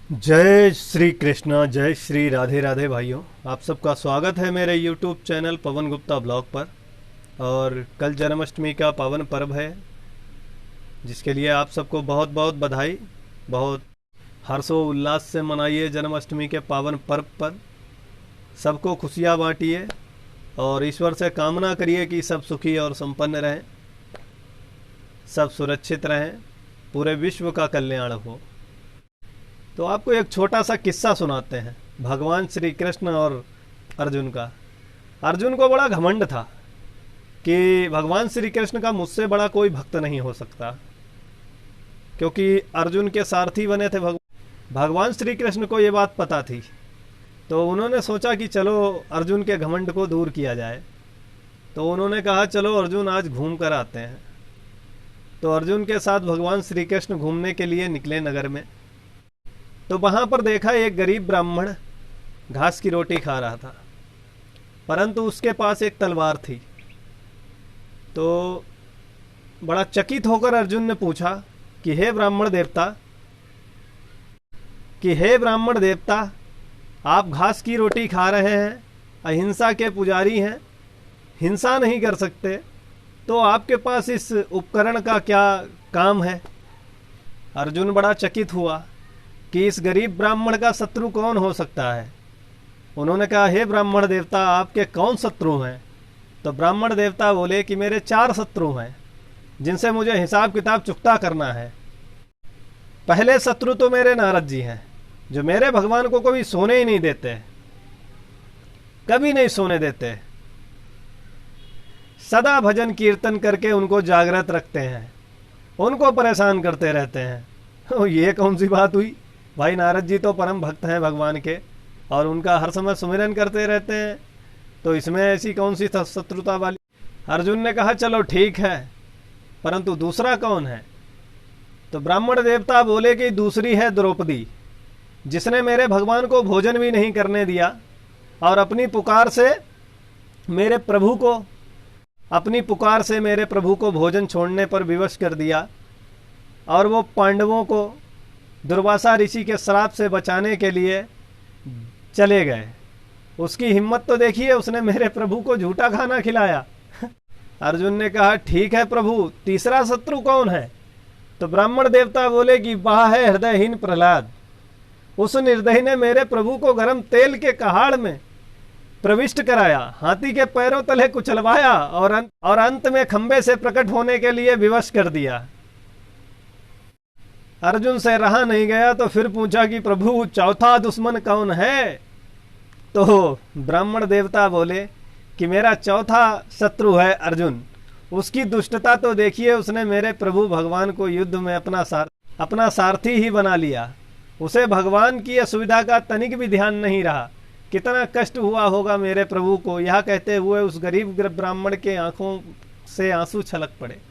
जय श्री कृष्णा, जय श्री राधे राधे भाइयों। आप सबका स्वागत है मेरे YouTube channel Pawan Gupta blog पर। और कल जन्माष्टमी का पावन पर्व है, जिसके लिए आप सबको बहुत बहुत बधाई। बहुत हर्षोल्लास से मनाइए जन्माष्टमी के पावन पर्व पर। सबको खुशियाँ बांटिए और ईश्वर से कामना करिए कि सब सुखी और संपन्न रहें, सब सुरक्षित रहें, पूरे विश्व का कल्याण हो। तो आपको एक छोटा सा किस्सा सुनाते हैं भगवान श्री कृष्ण और अर्जुन का। अर्जुन को बड़ा घमंड था कि भगवान श्री कृष्ण का मुझसे बड़ा कोई भक्त नहीं हो सकता, क्योंकि अर्जुन के सारथी बने थे भगवान श्री कृष्ण को ये बात पता थी। तो उन्होंने सोचा कि चलो अर्जुन के घमंड को दूर किया जाए। तो उन्होंने कहा चलो अर्जुन आज घूम कर आते हैं। तो अर्जुन के साथ भगवान श्री कृष्ण घूमने के लिए निकले नगर में। तो वहां पर देखा एक गरीब ब्राह्मण घास की रोटी खा रहा था, परंतु उसके पास एक तलवार थी। तो बड़ा चकित होकर अर्जुन ने पूछा कि हे ब्राह्मण देवता, आप घास की रोटी खा रहे हैं, अहिंसा के पुजारी हैं, हिंसा नहीं कर सकते, तो आपके पास इस उपकरण का क्या काम है? अर्जुन बड़ा चकित हुआ कि इस गरीब ब्राह्मण का शत्रु कौन हो सकता है। उन्होंने कहा हे ब्राह्मण देवता, आपके कौन शत्रु हैं? तो ब्राह्मण देवता बोले कि मेरे 4 शत्रु हैं, जिनसे मुझे हिसाब किताब चुकता करना है। पहले शत्रु तो मेरे नारद जी हैं, जो मेरे भगवान को कभी सोने ही नहीं देते, कभी नहीं सोने देते। सदा भजन कीर्तन करके उनको जागृत रखते हैं, उनको परेशान करते रहते हैं। ये कौन सी बात हुई? भाई नारद जी तो परम भक्त हैं भगवान के और उनका हर समय सुमिरन करते रहते हैं, तो इसमें ऐसी कौन सी शत्रुता वाली? अर्जुन ने कहा चलो ठीक है, परंतु दूसरा कौन है? तो ब्राह्मण देवता बोले कि दूसरी है द्रौपदी, जिसने मेरे भगवान को भोजन भी नहीं करने दिया और अपनी पुकार से मेरे प्रभु को भोजन छोड़ने पर विवश कर दिया। और वो पांडवों को दुर्वासा ऋषि के श्राप से बचाने के लिए चले गए। उसकी हिम्मत तो देखिए, उसने मेरे प्रभु को झूठा खाना खिलाया। अर्जुन ने कहा ठीक है प्रभु, तीसरा शत्रु कौन है? तो ब्राह्मण देवता बोले कि वह है हृदयहीन प्रहलाद। उस निर्दयी ने मेरे प्रभु को गर्म तेल के कहाड़ में प्रविष्ट कराया, हाथी के पैरों तले कुचलवाया और अंत में खंबे से प्रकट होने के लिए विवश कर दिया। अर्जुन से रहा नहीं गया, तो फिर पूछा कि प्रभु चौथा दुश्मन कौन है? तो ब्राह्मण देवता बोले कि मेरा चौथा शत्रु है अर्जुन। उसकी दुष्टता तो देखिए, उसने मेरे प्रभु भगवान को युद्ध में अपना सारथी ही बना लिया। उसे भगवान की असुविधा का तनिक भी ध्यान नहीं रहा। कितना कष्ट हुआ होगा मेरे प्रभु को। यह कहते हुए उस गरीब ब्राह्मण के आंखों से आंसू छलक पड़े।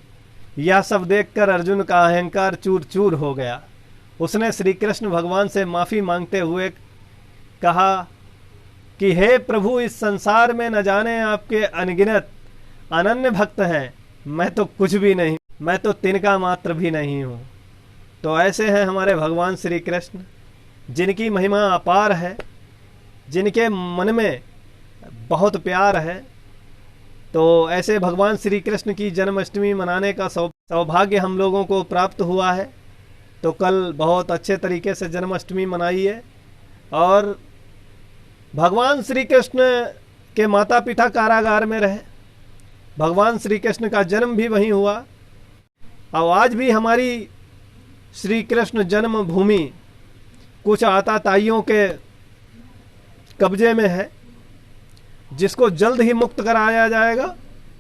यह सब देखकर अर्जुन का अहंकार चूर चूर हो गया। उसने श्री कृष्ण भगवान से माफी मांगते हुए कहा कि हे प्रभु, इस संसार में न जाने आपके अनगिनत अनन्य भक्त हैं, मैं तो कुछ भी नहीं, मैं तो तिनका मात्र भी नहीं हूँ। तो ऐसे हैं हमारे भगवान श्री कृष्ण, जिनकी महिमा अपार है, जिनके मन में बहुत प्यार है। तो ऐसे भगवान श्री कृष्ण की जन्माष्टमी मनाने का सौभाग्य हम लोगों को प्राप्त हुआ है। तो कल बहुत अच्छे तरीके से जन्माष्टमी मनाइए। और भगवान श्री कृष्ण के माता पिता कारागार में रहे, भगवान श्री कृष्ण का जन्म भी वहीं हुआ। और आज भी हमारी श्री कृष्ण जन्मभूमि कुछ आताताइयों के कब्जे में है, जिसको जल्द ही मुक्त कराया जाएगा।